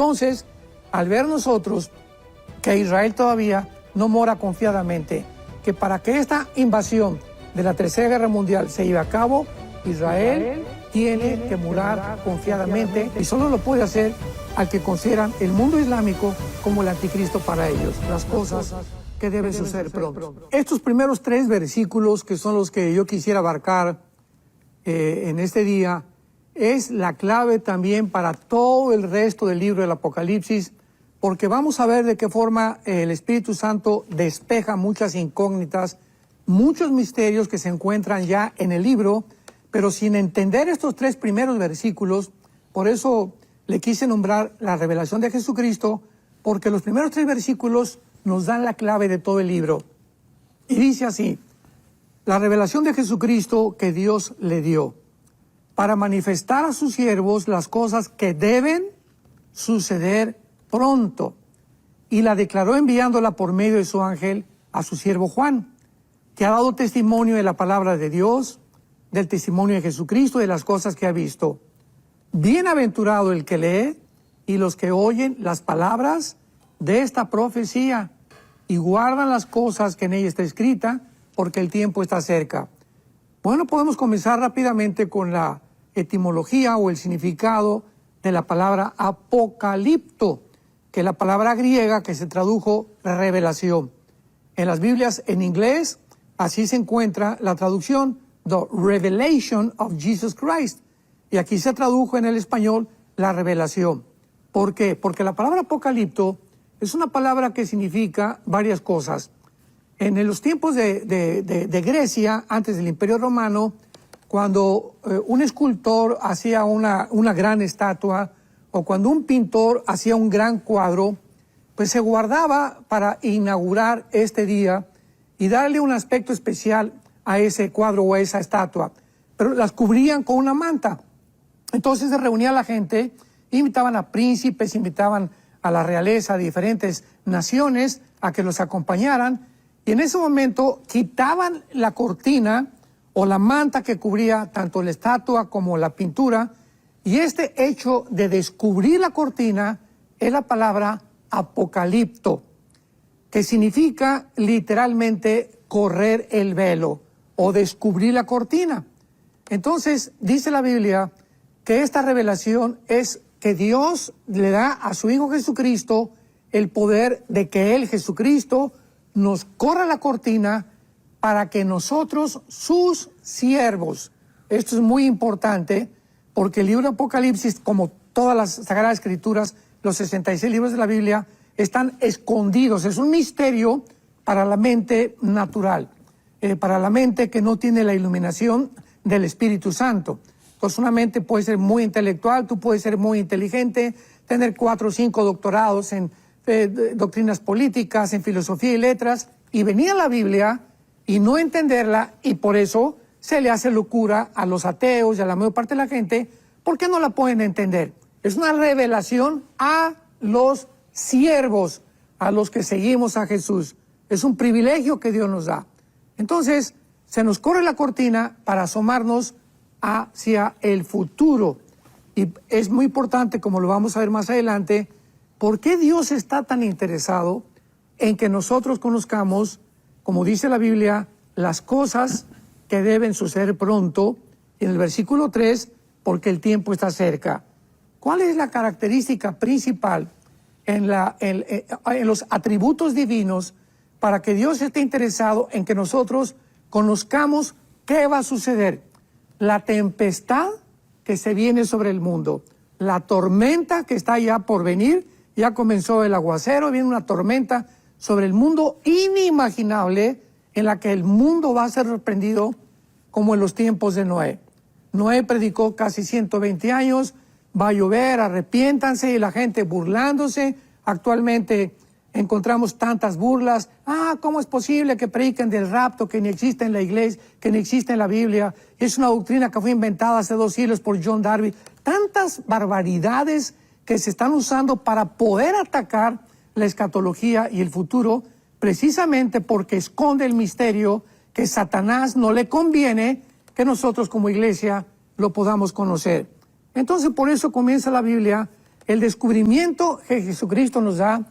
Entonces, al ver nosotros que Israel todavía no mora confiadamente, que para que esta invasión de la Tercera Guerra Mundial se lleve a cabo, Israel tiene que morar confiadamente, y solo lo puede hacer al que consideran el mundo islámico como el anticristo para ellos, las cosas que deben suceder pronto. Estos primeros 3 versículos, que son los que yo quisiera abarcar en este día, es la clave también para todo el resto del libro del Apocalipsis, porque vamos a ver de qué forma el Espíritu Santo despeja muchas incógnitas, muchos misterios que se encuentran ya en el libro, pero sin entender estos 3 primeros versículos. Por eso le quise nombrar la revelación de Jesucristo, porque los primeros 3 versículos nos dan la clave de todo el libro. Y dice así: la revelación de Jesucristo que Dios le dio para manifestar a sus siervos las cosas que deben suceder pronto, y la declaró enviándola por medio de su ángel a su siervo Juan, que ha dado testimonio de la palabra de Dios, del testimonio de Jesucristo, de las cosas que ha visto. Bienaventurado el que lee y los que oyen las palabras de esta profecía y guardan las cosas que en ella está escrita, porque el tiempo está cerca. Bueno, podemos comenzar rápidamente con la etimología o el significado de la palabra apocalipto, que es la palabra griega que se tradujo revelación. En las Biblias en inglés así se encuentra la traducción The Revelation of Jesus Christ, y aquí se tradujo en el español la revelación. ¿Por qué? Porque la palabra apocalipto es una palabra que significa varias cosas. En los tiempos de Grecia, antes del Imperio Romano, cuando un escultor hacía una gran estatua, o cuando un pintor hacía un gran cuadro, pues se guardaba para inaugurar este día y darle un aspecto especial a ese cuadro o a esa estatua, pero las cubrían con una manta. Entonces se reunía la gente, invitaban a príncipes, invitaban a la realeza de diferentes naciones a que los acompañaran, y en ese momento quitaban la cortina o la manta que cubría tanto la estatua como la pintura, y este hecho de descubrir la cortina es la palabra apocalipto, que significa literalmente correr el velo o descubrir la cortina. Entonces dice la Biblia que esta revelación es que Dios le da a su Hijo Jesucristo el poder de que Él, Jesucristo, nos corra la cortina para que nosotros, sus siervos, esto es muy importante, porque el libro de Apocalipsis, como todas las Sagradas Escrituras, los 66 libros de la Biblia, están escondidos. Es un misterio para la mente natural, para la mente que no tiene la iluminación del Espíritu Santo. Entonces una mente puede ser muy intelectual, tú puedes ser muy inteligente, tener 4 o 5 doctorados en doctrinas políticas, en filosofía y letras, y venir a la Biblia y no entenderla, y por eso se le hace locura a los ateos y a la mayor parte de la gente, porque no la pueden entender. Es una revelación a los siervos, a los que seguimos a Jesús. Es un privilegio que Dios nos da. Entonces, se nos corre la cortina para asomarnos hacia el futuro. Y es muy importante, como lo vamos a ver más adelante, por qué Dios está tan interesado en que nosotros conozcamos, como dice la Biblia, las cosas que deben suceder pronto. En el versículo 3, porque el tiempo está cerca. ¿Cuál es la característica principal en los atributos divinos para que Dios esté interesado en que nosotros conozcamos qué va a suceder? La tempestad que se viene sobre el mundo, la tormenta que está ya por venir, ya comenzó el aguacero, viene una tormenta sobre el mundo inimaginable, en la que el mundo va a ser sorprendido como en los tiempos de Noé. Noé predicó casi 120 años, va a llover, arrepiéntanse, y la gente burlándose. Actualmente encontramos tantas burlas. ¿Cómo es posible que prediquen del rapto que ni existe en la iglesia, que ni existe en la Biblia? Es una doctrina que fue inventada hace 2 siglos por John Darby. Tantas barbaridades que se están usando para poder atacar la escatología y el futuro, precisamente porque esconde el misterio que Satanás no le conviene que nosotros como iglesia lo podamos conocer. Entonces, por eso comienza la Biblia el descubrimiento que Jesucristo nos da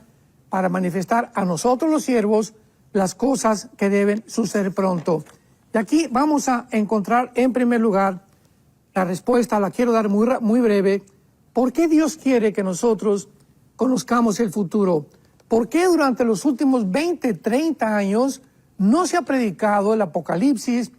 para manifestar a nosotros los siervos las cosas que deben suceder pronto. Y aquí vamos a encontrar en primer lugar la respuesta, la quiero dar muy breve. ¿Por qué Dios quiere que nosotros conozcamos el futuro? ¿Por qué durante los últimos 20, 30 años no se ha predicado el Apocalipsis?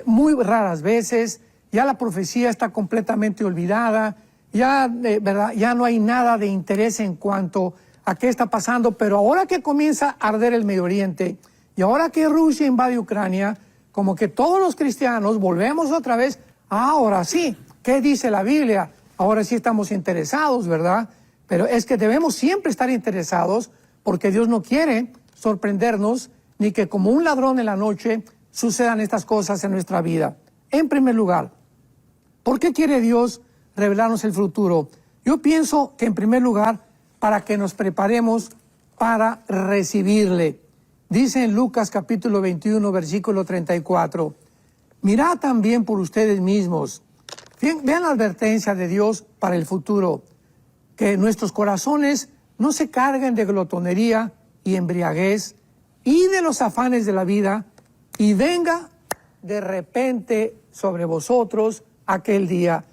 Muy raras veces, ya la profecía está completamente olvidada, ¿verdad? Ya no hay nada de interés en cuanto a qué está pasando, pero ahora que comienza a arder el Medio Oriente y ahora que Rusia invade Ucrania, como que todos los cristianos volvemos otra vez, ahora sí, ¿qué dice la Biblia? Ahora sí estamos interesados, ¿verdad? Pero es que debemos siempre estar interesados porque Dios no quiere sorprendernos ni que como un ladrón en la noche sucedan estas cosas en nuestra vida. En primer lugar, ¿por qué quiere Dios revelarnos el futuro? Yo pienso que en primer lugar, para que nos preparemos para recibirle. Dice en Lucas capítulo 21, versículo 34, mirad también por ustedes mismos. Vean la advertencia de Dios para el futuro, que nuestros corazones no se carguen de glotonería y embriaguez y de los afanes de la vida, y venga de repente sobre vosotros aquel día.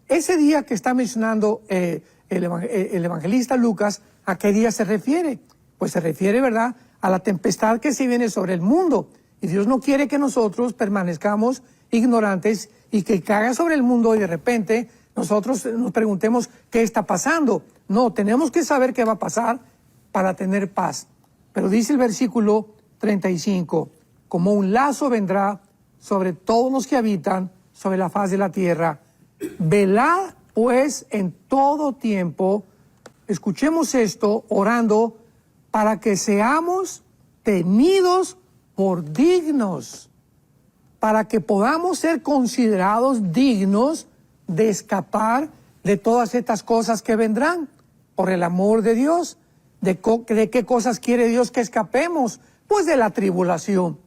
Ese día que está mencionando el evangelista Lucas, ¿a qué día se refiere? Pues se refiere, ¿verdad?, a la tempestad que se viene sobre el mundo. Y Dios no quiere que nosotros permanezcamos ignorantes y que caiga sobre el mundo y de repente nosotros nos preguntemos qué está pasando. No, tenemos que saber qué va a pasar para tener paz. Pero dice el versículo 35, como un lazo vendrá sobre todos los que habitan sobre la faz de la tierra. Velad pues en todo tiempo, escuchemos esto, orando, para que seamos tenidos por dignos, para que podamos ser considerados dignos de escapar de todas estas cosas que vendrán, por el amor de Dios. ¿De qué cosas quiere Dios que escapemos? Pues de la tribulación.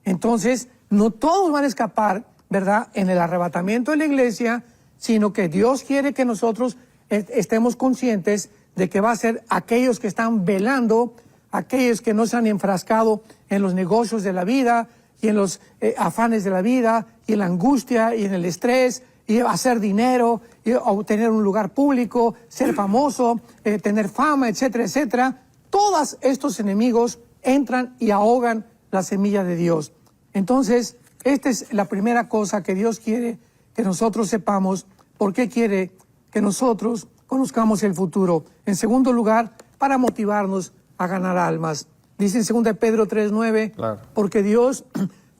Entonces, no todos van a escapar, ¿verdad?, en el arrebatamiento de la iglesia, sino que Dios quiere que nosotros estemos conscientes de que va a ser aquellos que están velando, aquellos que no se han enfrascado en los negocios de la vida y en los afanes de la vida y en la angustia y en el estrés y hacer dinero y obtener un lugar público, ser famoso, tener fama, etcétera, etcétera. Todos estos enemigos entran y ahogan la semilla de Dios. Entonces, esta es la primera cosa que Dios quiere que nosotros sepamos, por qué quiere que nosotros conozcamos el futuro. En segundo lugar, para motivarnos a ganar almas. Dice en 2 Pedro 3:9, claro, porque Dios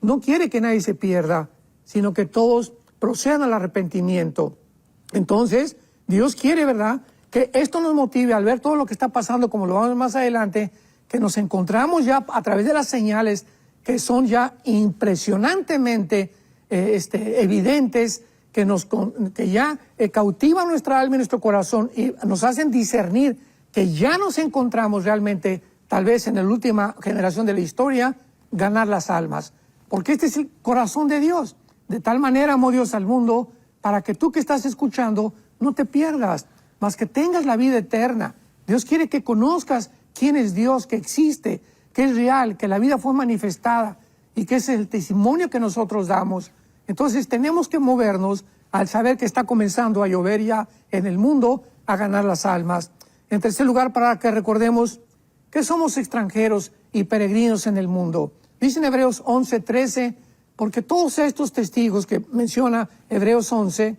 no quiere que nadie se pierda, sino que todos procedan al arrepentimiento. Entonces, Dios quiere, ¿verdad?, que esto nos motive al ver todo lo que está pasando, como lo vamos a ver más adelante, que nos encontramos ya a través de las señales que son ya impresionantemente evidentes, que ya cautivan nuestra alma y nuestro corazón y nos hacen discernir que ya nos encontramos realmente, tal vez en la última generación de la historia, ganar las almas. Porque este es el corazón de Dios. De tal manera amó Dios al mundo, para que tú que estás escuchando no te pierdas, mas que tengas la vida eterna. Dios quiere que conozcas quién es Dios, que existe, que es real, que la vida fue manifestada y que es el testimonio que nosotros damos. Entonces tenemos que movernos al saber que está comenzando a llover ya en el mundo, a ganar las almas. En tercer lugar, para que recordemos que somos extranjeros y peregrinos en el mundo. Dice en Hebreos 11:13, porque todos estos testigos que menciona Hebreos 11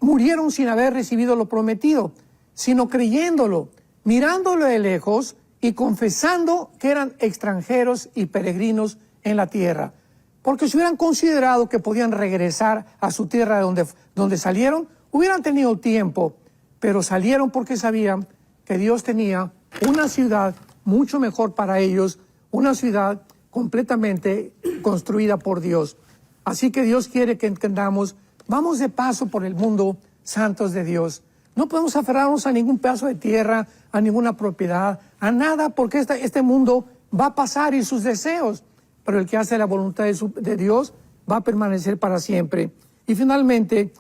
murieron sin haber recibido lo prometido, sino creyéndolo, mirándolo de lejos y confesando que eran extranjeros y peregrinos en la tierra. Porque si hubieran considerado que podían regresar a su tierra de donde salieron, hubieran tenido tiempo, pero salieron porque sabían que Dios tenía una ciudad mucho mejor para ellos, una ciudad completamente construida por Dios. Así que Dios quiere que entendamos, vamos de paso por el mundo, santos de Dios. No podemos aferrarnos a ningún pedazo de tierra, a ninguna propiedad, a nada, porque este mundo va a pasar y sus deseos, pero el que hace la voluntad de Dios va a permanecer para siempre. Y finalmente,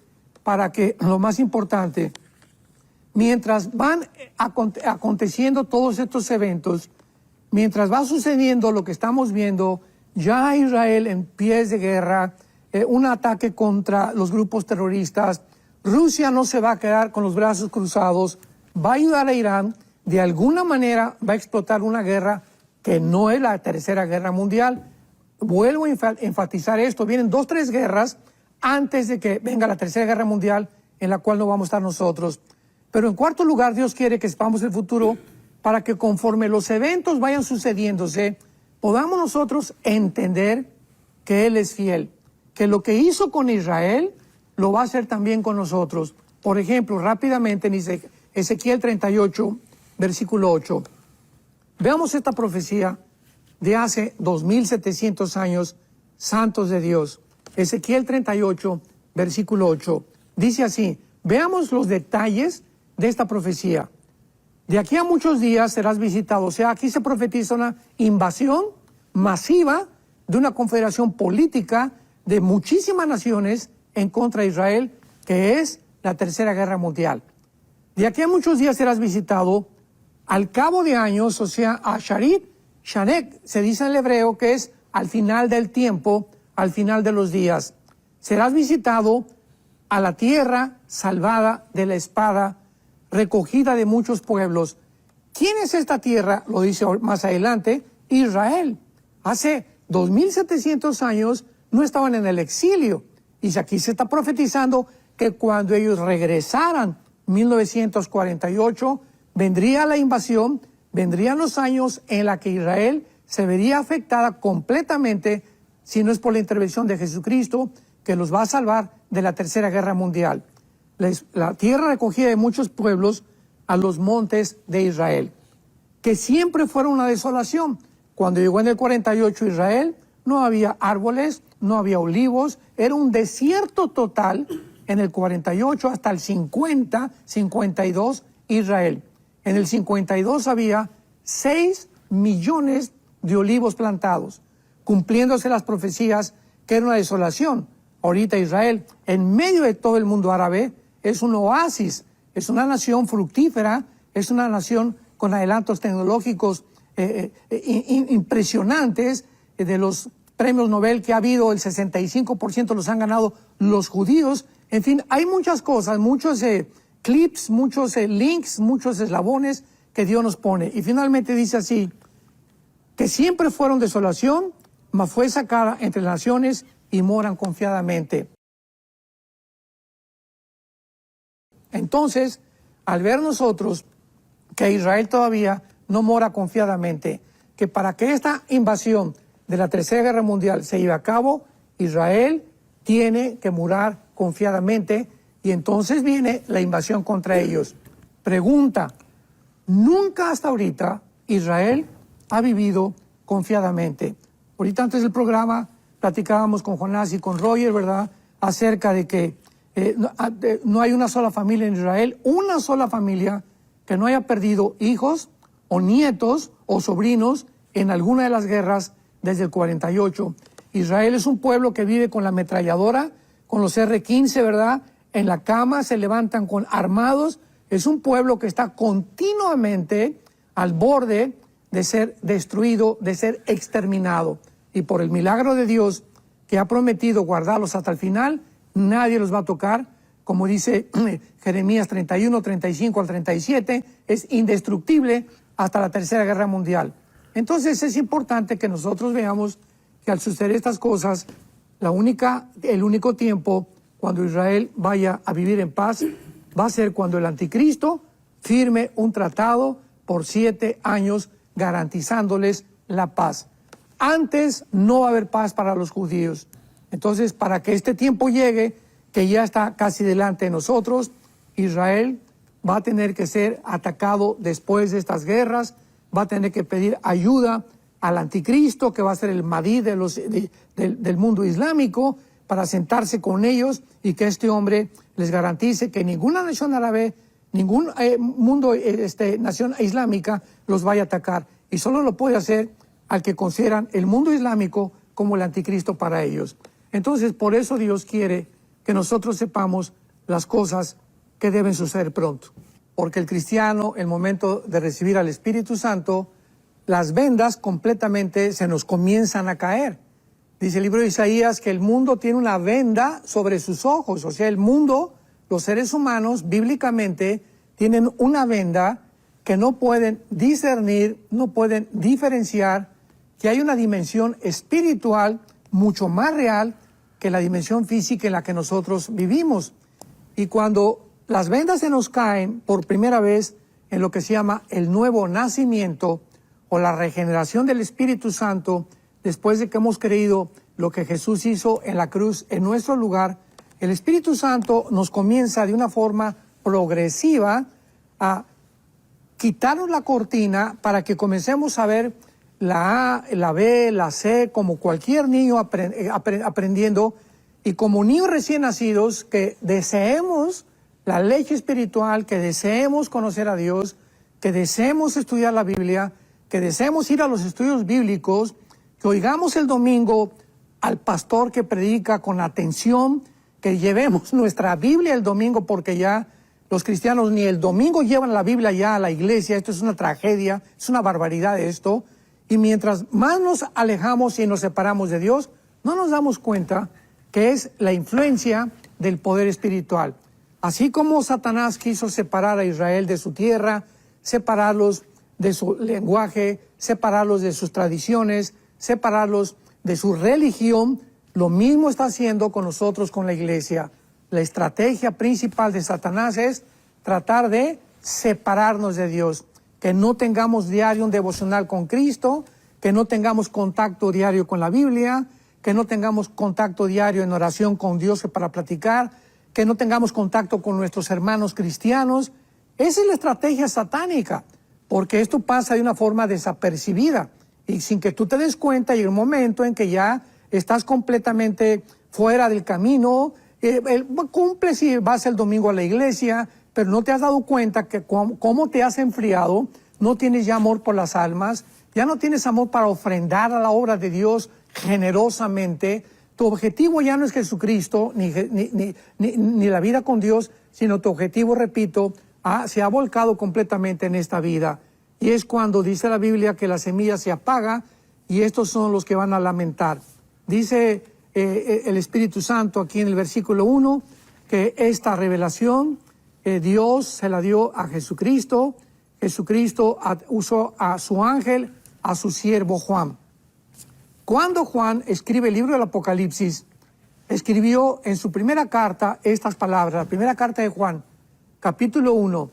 para que, lo más importante, mientras van aconteciendo todos estos eventos, mientras va sucediendo lo que estamos viendo, ya Israel en pies de guerra, un ataque contra los grupos terroristas, Rusia no se va a quedar con los brazos cruzados, va a ayudar a Irán, de alguna manera va a explotar una guerra que no es la tercera guerra mundial. Vuelvo a enfatizar esto, vienen 2 o 3 guerras antes de que venga la tercera guerra mundial, en la cual no vamos a estar nosotros. Pero en cuarto lugar, Dios quiere que sepamos el futuro para que conforme los eventos vayan sucediéndose, podamos nosotros entender que Él es fiel, que lo que hizo con Israel lo va a hacer también con nosotros. Por ejemplo, rápidamente en Ezequiel 38, versículo 8. Veamos esta profecía de hace 2700 años, santos de Dios. Ezequiel 38, versículo 8. Dice así, veamos los detalles de esta profecía. De aquí a muchos días serás visitado. O sea, aquí se profetiza una invasión masiva de una confederación política de muchísimas naciones en contra de Israel, que es la tercera guerra mundial. De aquí a muchos días serás visitado. Al cabo de años, o sea, a Sharit, Shanek, se dice en el hebreo que es al final del tiempo, al final de los días. Serás visitado a la tierra salvada de la espada, recogida de muchos pueblos. ¿Quién es esta tierra? Lo dice más adelante, Israel. Hace 2700 años no estaban en el exilio. Y aquí se está profetizando que cuando ellos regresaran, 1948, vendría la invasión, vendrían los años en la que Israel se vería afectada completamente, si no es por la intervención de Jesucristo, que los va a salvar de la tercera guerra mundial. La tierra recogida de muchos pueblos a los montes de Israel, que siempre fueron una desolación. Cuando llegó en el 48 Israel, no había árboles, no había olivos, era un desierto total en el 48 hasta el 50, 52 Israel. En el 52 había 6 millones de olivos plantados, cumpliéndose las profecías que era una desolación. Ahorita Israel, en medio de todo el mundo árabe, es un oasis, es una nación fructífera, es una nación con adelantos tecnológicos impresionantes. De los premios Nobel que ha habido, el 65% los han ganado los judíos. En fin, hay muchas cosas, muchos clips, muchos links, muchos eslabones que Dios nos pone. Y finalmente dice así, que siempre fueron desolación, mas fue sacada entre las naciones y moran confiadamente. Entonces, al ver nosotros que Israel todavía no mora confiadamente, que para que esta invasión de la tercera guerra mundial se lleve a cabo, Israel tiene que morar confiadamente, y entonces viene la invasión contra ellos. Pregunta, nunca hasta ahorita Israel ha vivido confiadamente. Ahorita antes del programa platicábamos con Jonás y con Roger, ¿verdad?, acerca de que no hay una sola familia en Israel, una sola familia que no haya perdido hijos o nietos o sobrinos en alguna de las guerras desde el 48. Israel es un pueblo que vive con la ametralladora, con los R-15, ¿verdad?, en la cama, se levantan con armados. Es un pueblo que está continuamente al borde de ser destruido, de ser exterminado. Y por el milagro de Dios, que ha prometido guardarlos hasta el final, nadie los va a tocar. Como dice Jeremías 31, 35 al 37, es indestructible hasta la tercera guerra mundial. Entonces es importante que nosotros veamos que al suceder estas cosas, el único tiempo cuando Israel vaya a vivir en paz va a ser cuando el anticristo firme un tratado por 7 años garantizándoles la paz. Antes no va a haber paz para los judíos. Entonces, para que este tiempo llegue, que ya está casi delante de nosotros, Israel va a tener que ser atacado después de estas guerras, va a tener que pedir ayuda al anticristo, que va a ser el Mahdi del mundo islámico, para sentarse con ellos y que este hombre les garantice que ninguna nación árabe, ningún nación islámica los vaya a atacar. Y solo lo puede hacer al que consideran el mundo islámico como el anticristo para ellos. Entonces, por eso Dios quiere que nosotros sepamos las cosas que deben suceder pronto. porque el cristiano, el momento de recibir al Espíritu Santo, las vendas completamente se nos comienzan a caer. Dice el libro de Isaías que el mundo tiene una venda sobre sus ojos. O sea, el mundo, los seres humanos, bíblicamente, tienen una venda que no pueden discernir, no pueden diferenciar que hay una dimensión espiritual mucho más real que la dimensión física en la que nosotros vivimos. Y cuando las vendas se nos caen por primera vez en lo que se llama el nuevo nacimiento o la regeneración del Espíritu Santo, después de que hemos creído lo que Jesús hizo en la cruz en nuestro lugar, el Espíritu Santo nos comienza de una forma progresiva a quitarnos la cortina para que comencemos a ver la A, la B, la C, como cualquier niño aprendiendo, y como niños recién nacidos que deseemos la leche espiritual, que deseemos conocer a Dios, que deseemos estudiar la Biblia, que deseemos ir a los estudios bíblicos, que oigamos el domingo al pastor que predica con atención, que llevemos nuestra Biblia el domingo, porque ya los cristianos ni el domingo llevan la Biblia ya a la iglesia. Esto es una tragedia, es una barbaridad esto. Y mientras más nos alejamos y nos separamos de Dios, no nos damos cuenta que es la influencia del poder espiritual. Así como Satanás quiso separar a Israel de su tierra, separarlos de su lenguaje, separarlos de sus tradiciones, separarlos de su religión, lo mismo está haciendo con nosotros, con la iglesia. La estrategia principal de Satanás es tratar de separarnos de Dios, que no tengamos diario un devocional con Cristo, que no tengamos contacto diario con la Biblia, que no tengamos contacto diario en oración con Dios para platicar, que no tengamos contacto con nuestros hermanos cristianos. Esa es la estrategia satánica, porque esto pasa de una forma desapercibida y sin que tú te des cuenta. Llega un momento en que ya estás completamente fuera del camino, cumples y vas el domingo a la iglesia, pero no te has dado cuenta que cómo te has enfriado, no tienes ya amor por las almas, ya no tienes amor para ofrendar a la obra de Dios generosamente. Tu objetivo ya no es Jesucristo, ni la vida con Dios, sino tu objetivo, repito, se ha volcado completamente en esta vida. Y es cuando dice la Biblia que la semilla se apaga y estos son los que van a lamentar. Dice el Espíritu Santo aquí en el versículo 1 que esta revelación Dios se la dio a Jesucristo. Jesucristo usó a su ángel, a su siervo Juan. Cuando Juan escribe el libro del Apocalipsis, escribió en su primera carta estas palabras, la primera carta de Juan, capítulo 1,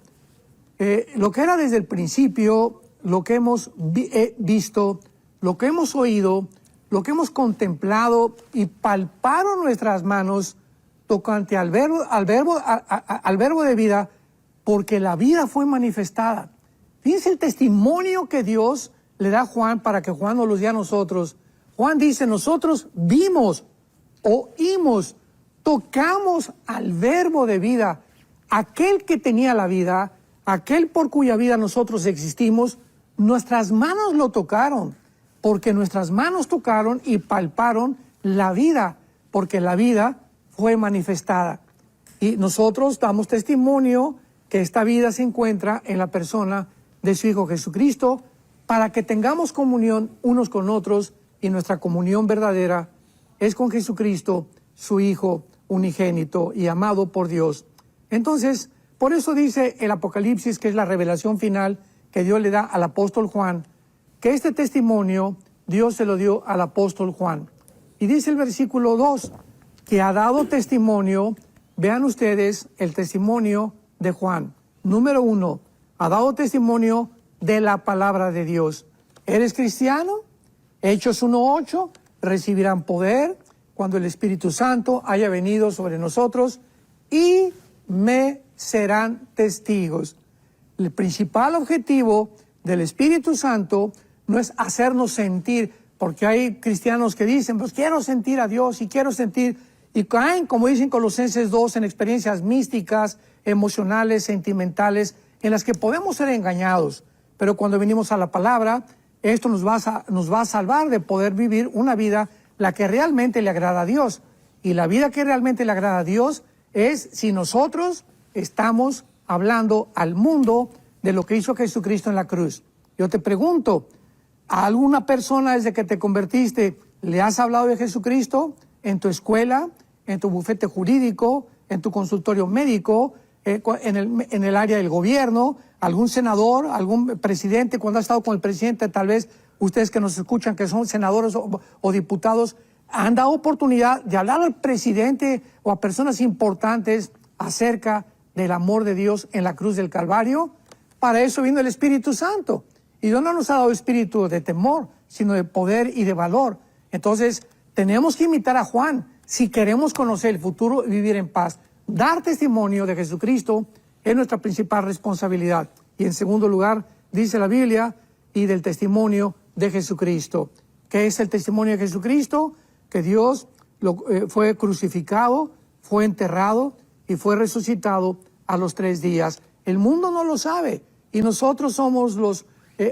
lo que era desde el principio, lo que hemos visto, lo que hemos oído, lo que hemos contemplado y palparon nuestras manos tocante al verbo de vida, porque la vida fue manifestada. Fíjense el testimonio que Dios le da a Juan para que Juan nos lo dé a nosotros. Juan dice, nosotros vimos, oímos, tocamos al verbo de vida, aquel que tenía la vida, aquel por cuya vida nosotros existimos. Nuestras manos lo tocaron, porque nuestras manos tocaron y palparon la vida, porque la vida fue manifestada. Y nosotros damos testimonio que esta vida se encuentra en la persona de su Hijo Jesucristo, para que tengamos comunión unos con otros, y nuestra comunión verdadera es con Jesucristo, su Hijo unigénito y amado por Dios. Entonces, por eso dice el Apocalipsis, que es la revelación final que Dios le da al apóstol Juan, que este testimonio Dios se lo dio al apóstol Juan. Y dice el versículo 2, que ha dado testimonio. Vean ustedes el testimonio de Juan. Número 1, ha dado testimonio de la palabra de Dios. ¿Eres cristiano? Hechos 1:8, recibirán poder cuando el Espíritu Santo haya venido sobre nosotros y me serán testigos. El principal objetivo del Espíritu Santo no es hacernos sentir, porque hay cristianos que dicen, pues quiero sentir a Dios y quiero sentir, y caen, como dicen Colosenses 2, en experiencias místicas, emocionales, sentimentales, en las que podemos ser engañados. Pero cuando venimos a la palabra, esto nos va a salvar de poder vivir una vida la que realmente le agrada a Dios. Y la vida que realmente le agrada a Dios es si nosotros estamos hablando al mundo de lo que hizo Jesucristo en la cruz. Yo te pregunto, ¿a alguna persona desde que te convertiste le has hablado de Jesucristo en tu escuela, en tu bufete jurídico, en tu consultorio médico, en el área del gobierno, algún senador, algún presidente, cuando has estado con el presidente, tal vez ustedes que nos escuchan, que son senadores o diputados, han dado oportunidad de hablar al presidente o a personas importantes acerca del amor de Dios en la cruz del Calvario? Para eso vino el Espíritu Santo. Y Dios no nos ha dado espíritu de temor, sino de poder y de valor. Entonces, tenemos que imitar a Juan si queremos conocer el futuro y vivir en paz. Dar testimonio de Jesucristo es nuestra principal responsabilidad. Y en segundo lugar, dice la Biblia, y del testimonio de Jesucristo. ¿Qué es el testimonio de Jesucristo? Que Dios fue crucificado, fue enterrado y fue resucitado a los 3 días. El mundo no lo sabe y nosotros somos los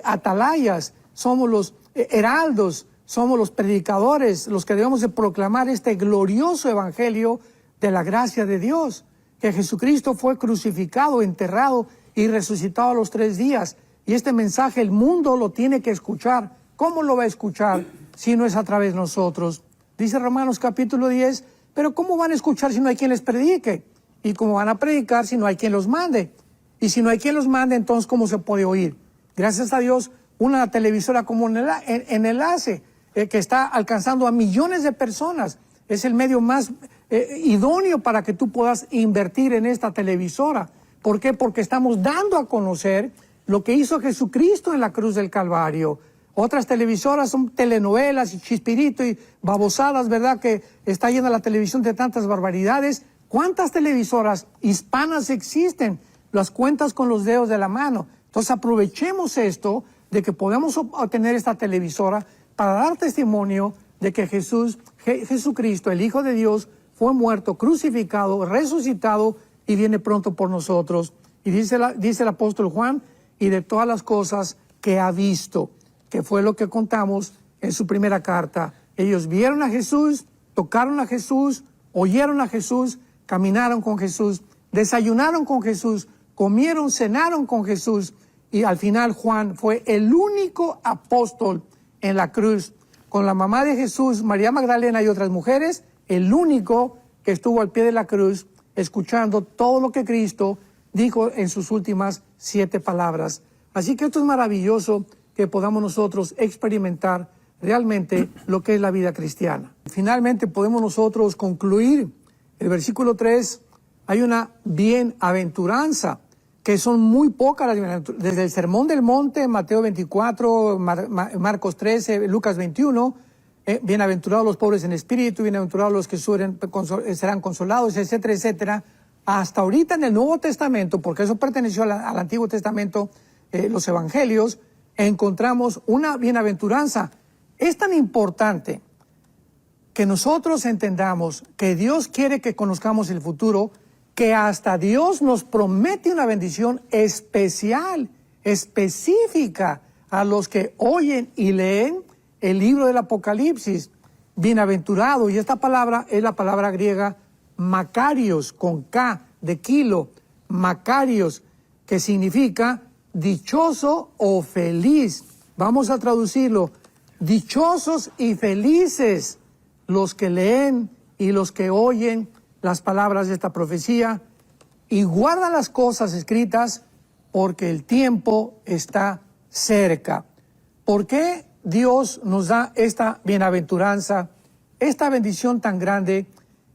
atalayas, somos los heraldos, somos los predicadores, los que debemos de proclamar este glorioso evangelio de la gracia de Dios, que Jesucristo fue crucificado, enterrado y resucitado a los 3 días. Y este mensaje el mundo lo tiene que escuchar. ¿Cómo lo va a escuchar si no es a través de nosotros? Dice Romanos capítulo 10, pero ¿cómo van a escuchar si no hay quien les predique? ¿Y cómo van a predicar si no hay quien los mande? Y si no hay quien los mande, entonces ¿cómo se puede oír? Gracias a Dios, una televisora como en Enlace, que está alcanzando a millones de personas, es el medio más idóneo para que tú puedas invertir en esta televisora. ¿Por qué? Porque estamos dando a conocer lo que hizo Jesucristo en la cruz del Calvario. Otras televisoras son telenovelas y chispirito y babosadas, ¿verdad? Que está llena la televisión de tantas barbaridades. ¿Cuántas televisoras hispanas existen? Las cuentas con los dedos de la mano. Entonces aprovechemos esto de que podemos obtener esta televisora para dar testimonio de que Jesucristo, el Hijo de Dios, fue muerto, crucificado, resucitado y viene pronto por nosotros. Y dice el apóstol Juan, y de todas las cosas que ha visto, que fue lo que contamos en su primera carta. Ellos vieron a Jesús, tocaron a Jesús, oyeron a Jesús, caminaron con Jesús, desayunaron con Jesús, comieron, cenaron con Jesús. Y al final Juan fue el único apóstol en la cruz, con la mamá de Jesús, María Magdalena y otras mujeres, el único que estuvo al pie de la cruz escuchando todo lo que Cristo dijo en sus últimas 7 palabras. Así que esto es maravilloso, que podamos nosotros experimentar realmente lo que es la vida cristiana. Finalmente podemos nosotros concluir. El versículo 3, hay una bienaventuranza, que son muy pocas, desde el Sermón del Monte, Mateo 24, Marcos 13, Lucas 21, bienaventurados los pobres en espíritu, bienaventurados los que sufren, serán consolados, etcétera, etcétera. Hasta ahorita en el Nuevo Testamento, porque eso perteneció al Antiguo Testamento, los Evangelios, encontramos una bienaventuranza. Es tan importante que nosotros entendamos que Dios quiere que conozcamos el futuro, que hasta Dios nos promete una bendición especial, específica a los que oyen y leen el libro del Apocalipsis. Bienaventurado, y esta palabra es la palabra griega Makarios, con K, de kilo, Makarios, que significa dichoso o feliz. Vamos a traducirlo, dichosos y felices los que leen y los que oyen las palabras de esta profecía y guardan las cosas escritas, porque el tiempo está cerca. ¿Por qué Dios nos da esta bienaventuranza, esta bendición tan grande,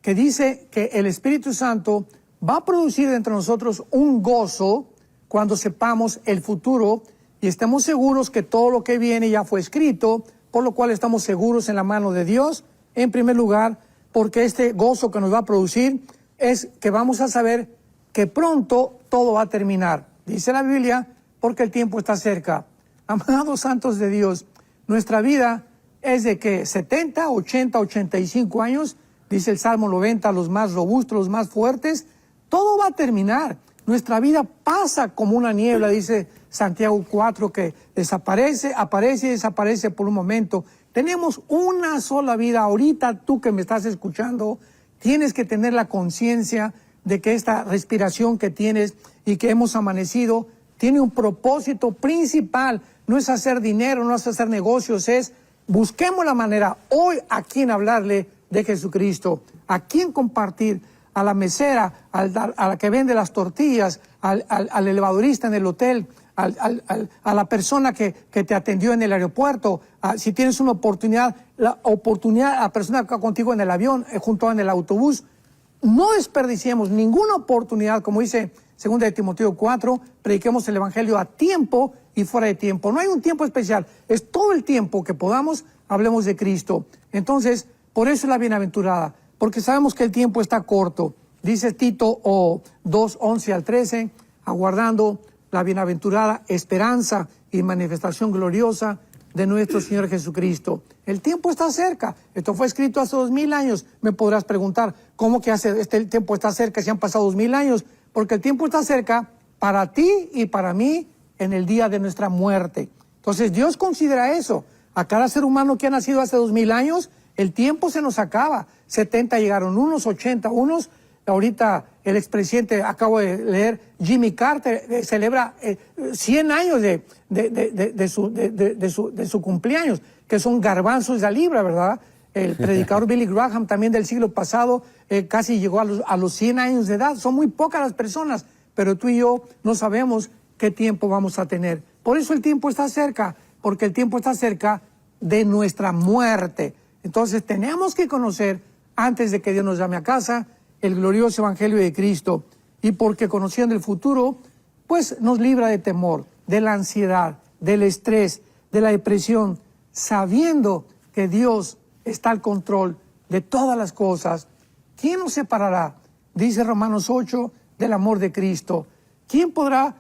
que dice que el Espíritu Santo va a producir entre nosotros un gozo cuando sepamos el futuro y estemos seguros que todo lo que viene ya fue escrito, por lo cual estamos seguros en la mano de Dios? En primer lugar, porque este gozo que nos va a producir es que vamos a saber que pronto todo va a terminar. Dice la Biblia, porque el tiempo está cerca. Amados santos de Dios, nuestra vida es de que 70, 80, 85 años, dice el Salmo 90, los más robustos, los más fuertes, todo va a terminar. Nuestra vida pasa como una niebla, dice Santiago 4, que desaparece, aparece y desaparece por un momento. Tenemos una sola vida. Ahorita tú que me estás escuchando, tienes que tener la conciencia de que esta respiración que tienes y que hemos amanecido tiene un propósito principal. No es hacer dinero, no es hacer negocios, es busquemos la manera hoy a quién hablarle de Jesucristo, a quién compartir, a la mesera, a la que vende las tortillas, al elevadorista en el hotel, a la persona que te atendió en el aeropuerto, si tienes una oportunidad, a la persona que está contigo en el avión, junto en el autobús. No desperdiciemos ninguna oportunidad, como dice 2 de Timoteo 4, prediquemos el Evangelio a tiempo y fuera de tiempo. No hay un tiempo especial, es todo el tiempo que podamos, hablemos de Cristo. Entonces, por eso es la bienaventurada, porque sabemos que el tiempo está corto. Dice Tito 2, 11 al 13, aguardando la bienaventurada esperanza y manifestación gloriosa de nuestro Señor Jesucristo. El tiempo está cerca. Esto fue escrito hace 2000 años. Me podrás preguntar, ¿cómo que el tiempo está cerca si han pasado 2000 años? Porque el tiempo está cerca para ti y para mí en el día de nuestra muerte. Entonces Dios considera eso. A cada ser humano que ha nacido hace 2000 años, el tiempo se nos acaba. 70 llegaron unos, 80 unos. Ahorita el expresidente, acabo de leer, Jimmy Carter, celebra 100 años de su cumpleaños, que son garbanzos de la libra, ¿verdad? El predicador Billy Graham, también del siglo pasado, casi llegó a los 100 años de edad. Son muy pocas las personas, pero tú y yo no sabemos qué tiempo vamos a tener. Por eso el tiempo está cerca, porque el tiempo está cerca de nuestra muerte. Entonces tenemos que conocer, antes de que Dios nos llame a casa, el glorioso Evangelio de Cristo, y porque conociendo el futuro, pues nos libra de temor, de la ansiedad, del estrés, de la depresión, sabiendo que Dios está al control de todas las cosas. ¿Quién nos separará, dice Romanos 8, del amor de Cristo? ¿Quién podrá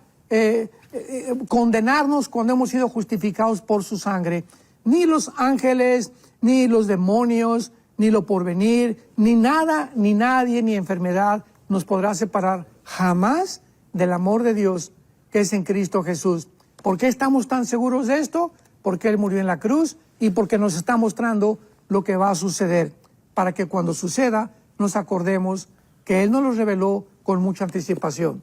condenarnos cuando hemos sido justificados por su sangre? Ni los ángeles, ni los demonios, ni lo porvenir, ni nada, ni nadie, ni enfermedad nos podrá separar jamás del amor de Dios que es en Cristo Jesús. ¿Por qué estamos tan seguros de esto? Porque Él murió en la cruz y porque nos está mostrando lo que va a suceder, para que cuando suceda nos acordemos que Él nos lo reveló con mucha anticipación.